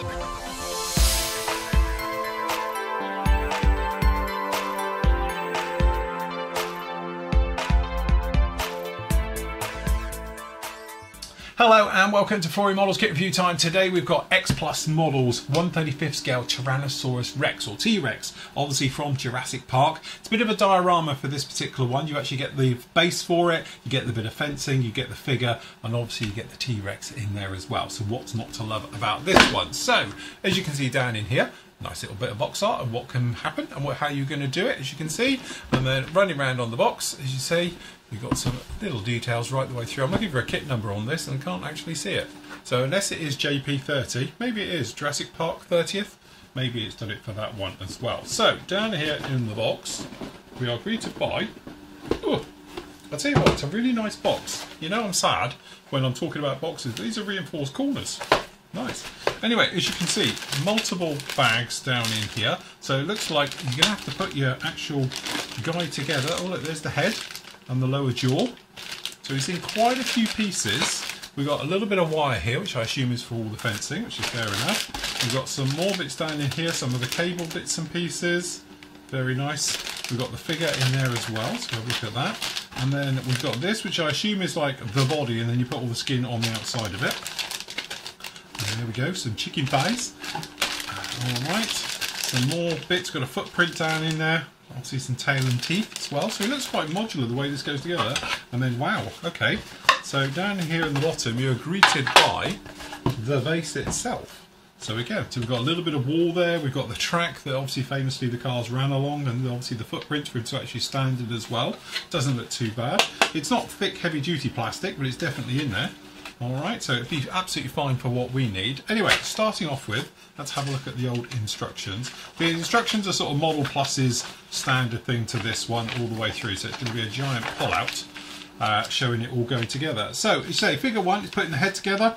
Hello and welcome to Flory Models Kit Review time. Today we've got X Plus Models 1/35 scale Tyrannosaurus Rex or T-Rex, obviously from Jurassic Park. It's a bit of a diorama for this particular one. You actually get the base for it, you get the bit of fencing, you get the figure, and obviously you get the T-Rex in there as well. So what's not to love about this one? So as you can see down in here, nice little bit of box art and what can happen and how you're going to do it, as you can see. And then running around on the box, as you see, you've got some little details right the way through. I'm looking for a kit number on this and I can't actually see it. So unless it is JP30, maybe it is Jurassic Park 30th, maybe it's done it for that one as well. So down here in the box, we are greeted by, oh, I'll tell you what, it's a really nice box. You know I'm sad when I'm talking about boxes, but these are reinforced corners. Nice. Anyway, as you can see, multiple bags down in here. So it looks like you're going to have to put your actual guy together. Oh look, there's the head and the lower jaw. So we've seen quite a few pieces. We've got a little bit of wire here, which I assume is for all the fencing, which is fair enough. We've got some more bits down in here, some of the cable bits and pieces. Very nice. We've got the figure in there as well, so have a look at that. And then we've got this, which I assume is like the body, and then you put all the skin on the outside of it. And there we go, some chicken thighs. Alright, some more bits, got a footprint down in there. Obviously some tail and teeth as well, so it looks quite modular the way this goes together. And then wow, okay, so down here in the bottom you're greeted by the base itself. So again, so we've got a little bit of wall there, we've got the track that obviously famously the cars ran along, and obviously the footprint for it to actually stand it as well. Doesn't look too bad. It's not thick heavy duty plastic, but it's definitely in there. Alright, so it'd be absolutely fine for what we need. Anyway, starting off with, let's have a look at the old instructions. The instructions are sort of Model Plus's standard thing to this one all the way through, so it's going to be a giant pull-out showing it all going together. So, you say figure one is putting the head together.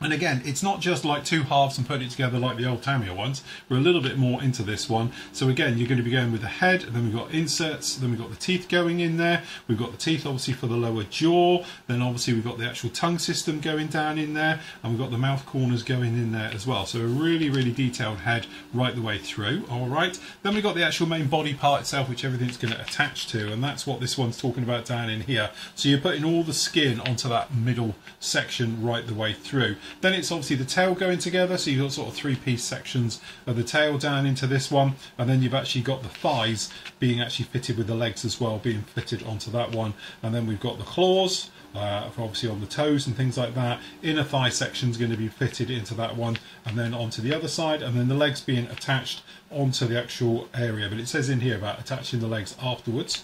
And again, it's not just like two halves and putting it together like the old Tamiya ones. We're a little bit more into this one. So again, you're going to be going with the head, and then we've got inserts, then we've got the teeth going in there. We've got the teeth obviously for the lower jaw. Then obviously we've got the actual tongue system going down in there, and we've got the mouth corners going in there as well. So a really, really detailed head right the way through. All right. Then we've got the actual main body part itself, which everything's going to attach to, and that's what this one's talking about down in here. So you're putting all the skin onto that middle section right the way through. Then it's obviously the tail going together, so you've got sort of three-piece sections of the tail down into this one, and then you've actually got the thighs being actually fitted with the legs as well, being fitted onto that one, and then we've got the claws for obviously on the toes and things like that. Inner thigh section is going to be fitted into that one, and then onto the other side, and then the legs being attached onto the actual area. But it says in here about attaching the legs afterwards.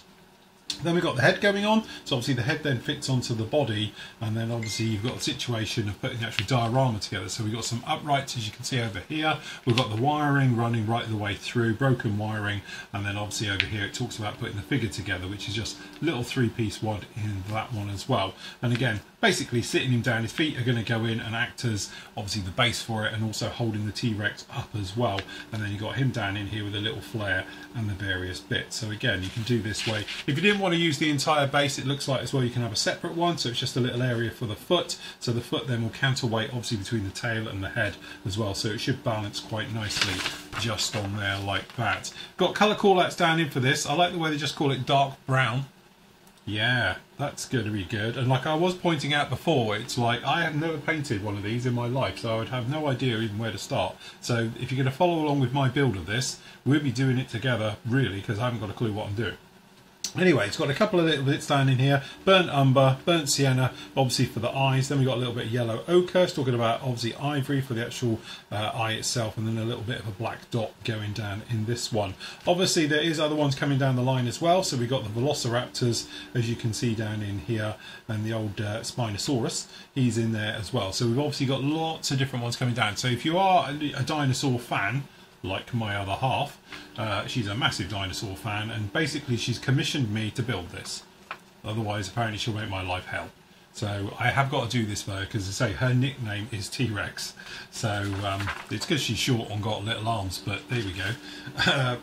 Then we've got the head going on, so obviously the head then fits onto the body, and then obviously you've got the situation of putting the actual diorama together. So we've got some uprights, as you can see over here. We've got the wiring running right the way through, broken wiring, and then obviously over here it talks about putting the figure together, which is just a little three-piece wad in that one as well. And again, basically sitting him down, his feet are going to go in and act as obviously the base for it, and also holding the T-Rex up as well. And then you've got him down in here with a little flare and the various bits. So again, you can do this way. If you didn't want to use the entire base, it looks like as well you can have a separate one, so it's just a little area for the foot. So the foot then will counterweight obviously between the tail and the head as well, so it should balance quite nicely just on there like that. Got colour call-outs down in for this. I like the way they just call it dark brown. Yeah, that's going to be good. And like I was pointing out before, it's like I have never painted one of these in my life, so I would have no idea even where to start. So if you're going to follow along with my build of this, we'll be doing it together really, because I haven't got a clue what I'm doing. Anyway, it's got a couple of little bits down in here. Burnt umber, burnt sienna, obviously for the eyes. Then we've got a little bit of yellow ochre, talking about obviously ivory for the actual eye itself, and then a little bit of a black dot going down in this one. Obviously there is other ones coming down the line as well. So we've got the velociraptors, as you can see down in here, and the old Spinosaurus, he's in there as well. So we've obviously got lots of different ones coming down. So if you are a dinosaur fan, like my other half, she's a massive dinosaur fan, and basically she's commissioned me to build this. Otherwise apparently she'll make my life hell. So I have got to do this though, because I say her nickname is T-Rex. So it's because she's short and got little arms, but there we go.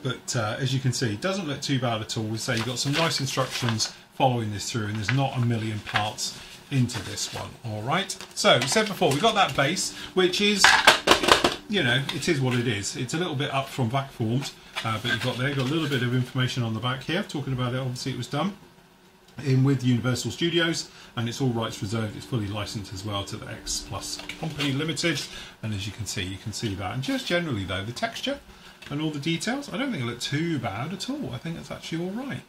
But as you can see, it doesn't look too bad at all. We say you've got some nice instructions following this through, and there's not a million parts into this one. Alright, so we said before, we've got that base, which is you know, it is what it is. It's a little bit up from back formed, but you've got a little bit of information on the back here, talking about it. Obviously it was done in with Universal Studios, and it's all rights reserved. It's fully licensed as well to the X Plus Company Limited, and as you can see that. And just generally though, the texture and all the details, I don't think it looked too bad at all. I think it's actually all right.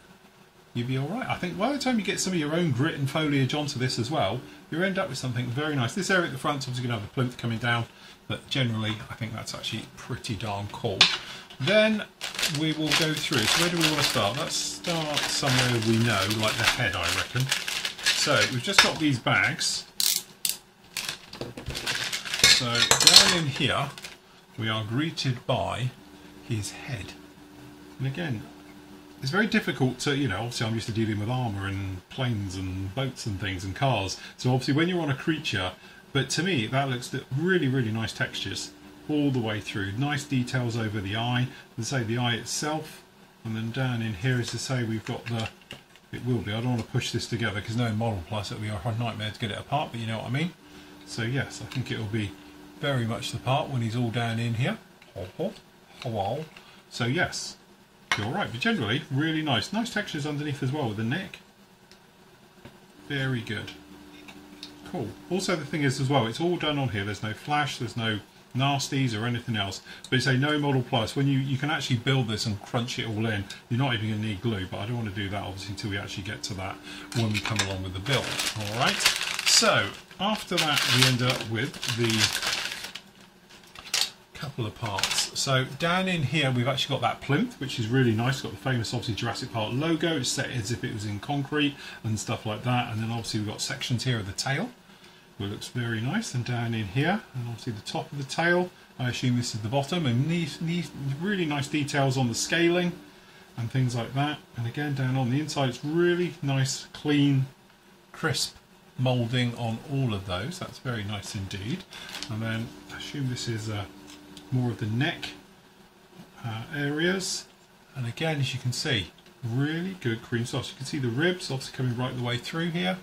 You'd be all right. I think by the time you get some of your own grit and foliage onto this as well, you end up with something very nice. This area at the front, obviously going to have the plinth coming down, but generally I think that's actually pretty darn cool. Then we will go through. So where do we want to start? Let's start somewhere we know, like the head, I reckon. So we've just got these bags. So down in here, we are greeted by his head. And again, it's very difficult to, you know, obviously I'm used to dealing with armour and planes and boats and things and cars. So obviously when you're on a creature, but to me that looks really, really nice textures all the way through. Nice details over the eye, and say the eye itself. And then down in here, as to say, we've got the, it will be, I don't want to push this together because no Model Plus, it'll be a nightmare to get it apart, but you know what I mean. So yes, I think it'll be very much the part when he's all down in here. So yes, you're right, but generally really nice textures underneath as well with the neck. Very good, cool. Also the thing is as well, it's all done on here. There's no flash, there's no nasties or anything else, but it's a no Model Plus. When you can actually build this and crunch it all in, you're not even going to need glue, but I don't want to do that obviously until we actually get to that when we come along with the build. Alright, so after that we end up with the couple of parts. So down in here we've actually got that plinth, which is really nice. It's got the famous obviously Jurassic Park logo. It's set as if it was in concrete and stuff like that, and then obviously we've got sections here of the tail, which looks very nice, and down in here, and obviously the top of the tail, I assume this is the bottom, and these really nice details on the scaling and things like that. And again down on the inside, it's really nice, clean, crisp moulding on all of those. That's very nice indeed. And then I assume this is more of the neck areas, and again, as you can see, really good cream sauce. You can see the ribs obviously coming right the way through here,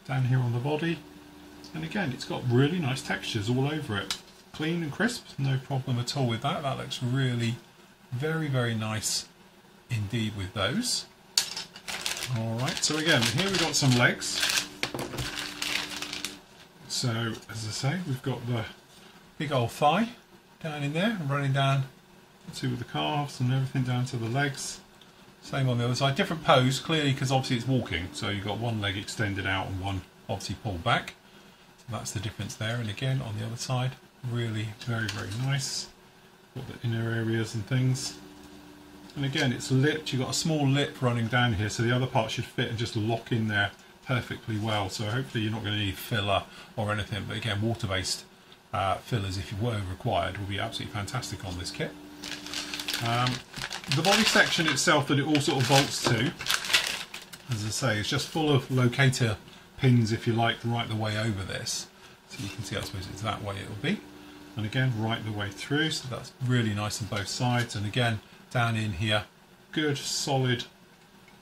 down here on the body, and again it's got really nice textures all over it. Clean and crisp, no problem at all with that. That looks really very, very nice indeed with those. Alright, so again here we've got some legs. So as I say, we've got the big old thigh down in there and running down to the calves and everything down to the legs. Same on the other side. Different pose clearly because obviously it's walking, so you've got one leg extended out and one obviously pulled back. So that's the difference there. And again on the other side, really very, very nice. Got the inner areas and things. And again it's lipped. You've got a small lip running down here, so the other part should fit and just lock in there perfectly well. So hopefully you're not going to need filler or anything, but again water-based fillers, if you were required, will be absolutely fantastic on this kit. The body section itself that it all sort of bolts to, as I say, it's just full of locator pins, if you like, right the way over this. So you can see, I suppose it's that way it'll be. And again, right the way through, so that's really nice on both sides. And again, down in here, good, solid,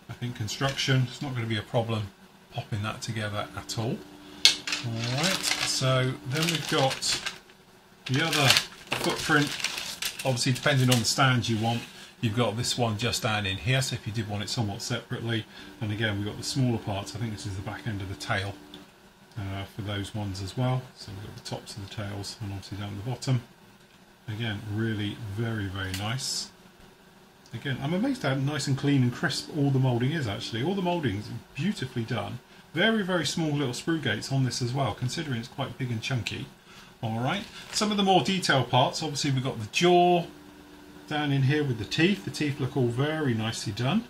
I think, construction. It's not going to be a problem popping that together at all. Alright, so then we've got the other footprint. Obviously depending on the stand you want, you've got this one just down in here, so if you did want it somewhat separately. And again we've got the smaller parts, I think this is the back end of the tail for those ones as well. So we've got the tops of the tails and obviously down the bottom. Again, really very, very nice. Again, I'm amazed how nice and clean and crisp all the moulding is actually. All the moulding is beautifully done. Very, very small little sprue gates on this as well, considering it's quite big and chunky. Alright, some of the more detailed parts, obviously we've got the jaw down in here with the teeth. The teeth look all very nicely done.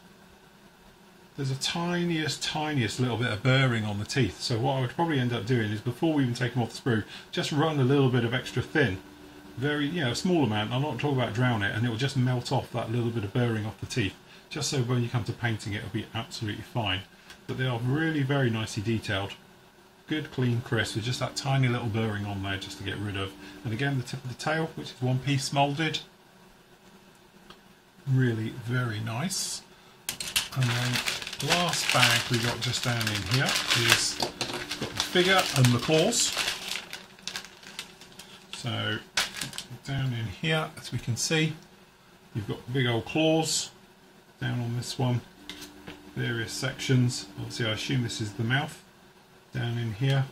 There's a tiniest little bit of burring on the teeth, so what I would probably end up doing is, before we even take them off the sprue, just run a little bit of extra thin. Very, you know, a small amount. I'm not talking about drown it, and it will just melt off that little bit of burring off the teeth, just so when you come to painting it, it'll be absolutely fine. But they are really very nicely detailed. Good, clean, crisp, with just that tiny little burring on there just to get rid of. And again, the tip of the tail, which is one piece moulded. Really very nice. And then last bag we got just down in here is got the figure and the claws. So Down in here, as we can see, you've got big old claws down on this one, various sections. Obviously I assume this is the mouth down in here,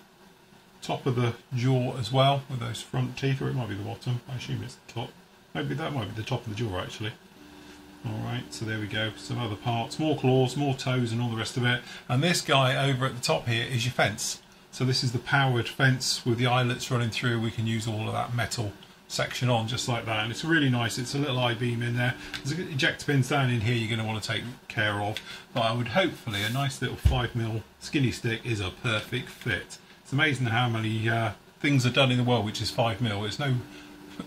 top of the jaw as well with those front teeth, or it might be the bottom. I assume it's the top. Maybe that might be the top of the jaw actually. Alright, so there we go, some other parts, more claws, more toes and all the rest of it. And this guy over at the top here is your fence. So this is the powered fence with the eyelets running through. We can use all of that metal section on just like that, and it's really nice. It's a little I-beam in there. There's ejector pins down in here you're going to want to take care of, but I would hopefully a nice little 5mm skinny stick is a perfect fit. It's amazing how many things are done in the world which is 5mm. It's no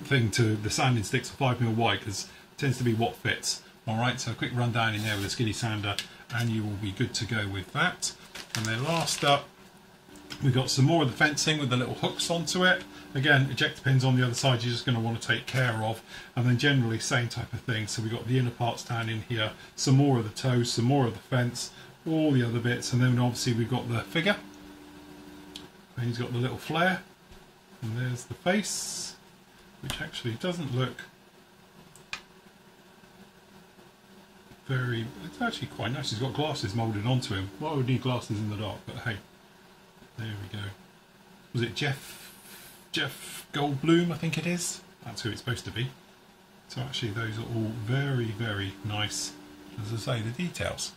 thing to the sanding sticks are 5mm wide, because it tends to be what fits. Alright, so a quick run down in there with a skinny sander and you will be good to go with that. And then last up, we've got some more of the fencing with the little hooks onto it. Again, ejector pins on the other side you're just going to want to take care of. And then generally same type of thing. So we've got the inner parts down in here, some more of the toes, some more of the fence, all the other bits. And then obviously we've got the figure. And he's got the little flare. And there's the face, which actually doesn't look it's actually quite nice. He's got glasses moulded onto him. Well, I would need glasses in the dark, but hey, there we go. Was it Jeff Goldblum, I think it is? That's who it's supposed to be. So actually those are all very, very nice. As I say, the details.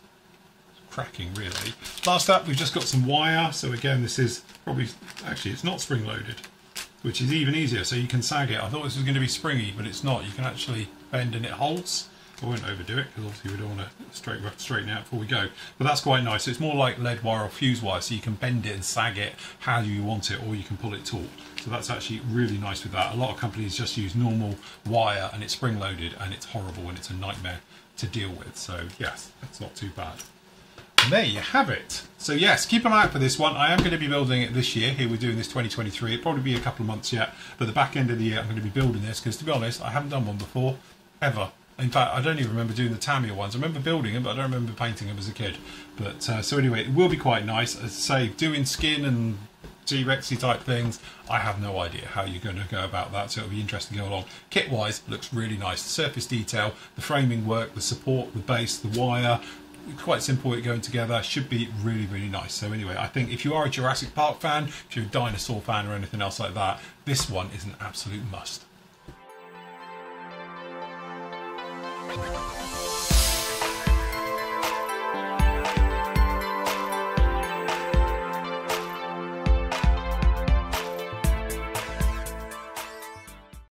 It's cracking really. Last up, we've just got some wire. So again, this is probably, actually it's not spring loaded, which is even easier. So you can sag it. I thought this was going to be springy, but it's not. You can actually bend and it holds. I won't overdo it because obviously we don't want to straighten out before we go. But that's quite nice. So it's more like lead wire or fuse wire, so you can bend it and sag it how you want it, or you can pull it taut. So that's actually really nice with that. A lot of companies just use normal wire and it's spring loaded and it's horrible and it's a nightmare to deal with. So yes, that's not too bad. And there you have it. So yes, keep an eye out for this one. I am going to be building it this year. Here we're doing this 2023. It'll probably be a couple of months yet, but the back end of the year I'm going to be building this because, to be honest, I haven't done one before, ever. In fact, I don't even remember doing the Tamiya ones. I remember building them, but I don't remember painting them as a kid. But so anyway, it will be quite nice. As I say, doing skin and T-Rexy type things, I have no idea how you're going to go about that, so it'll be interesting to go along. Kit-wise, looks really nice. The surface detail, the framing work, the support, the base, the wire, quite simple it going together, should be really, really nice. So anyway, I think if you are a Jurassic Park fan, if you're a dinosaur fan or anything else like that, this one is an absolute must.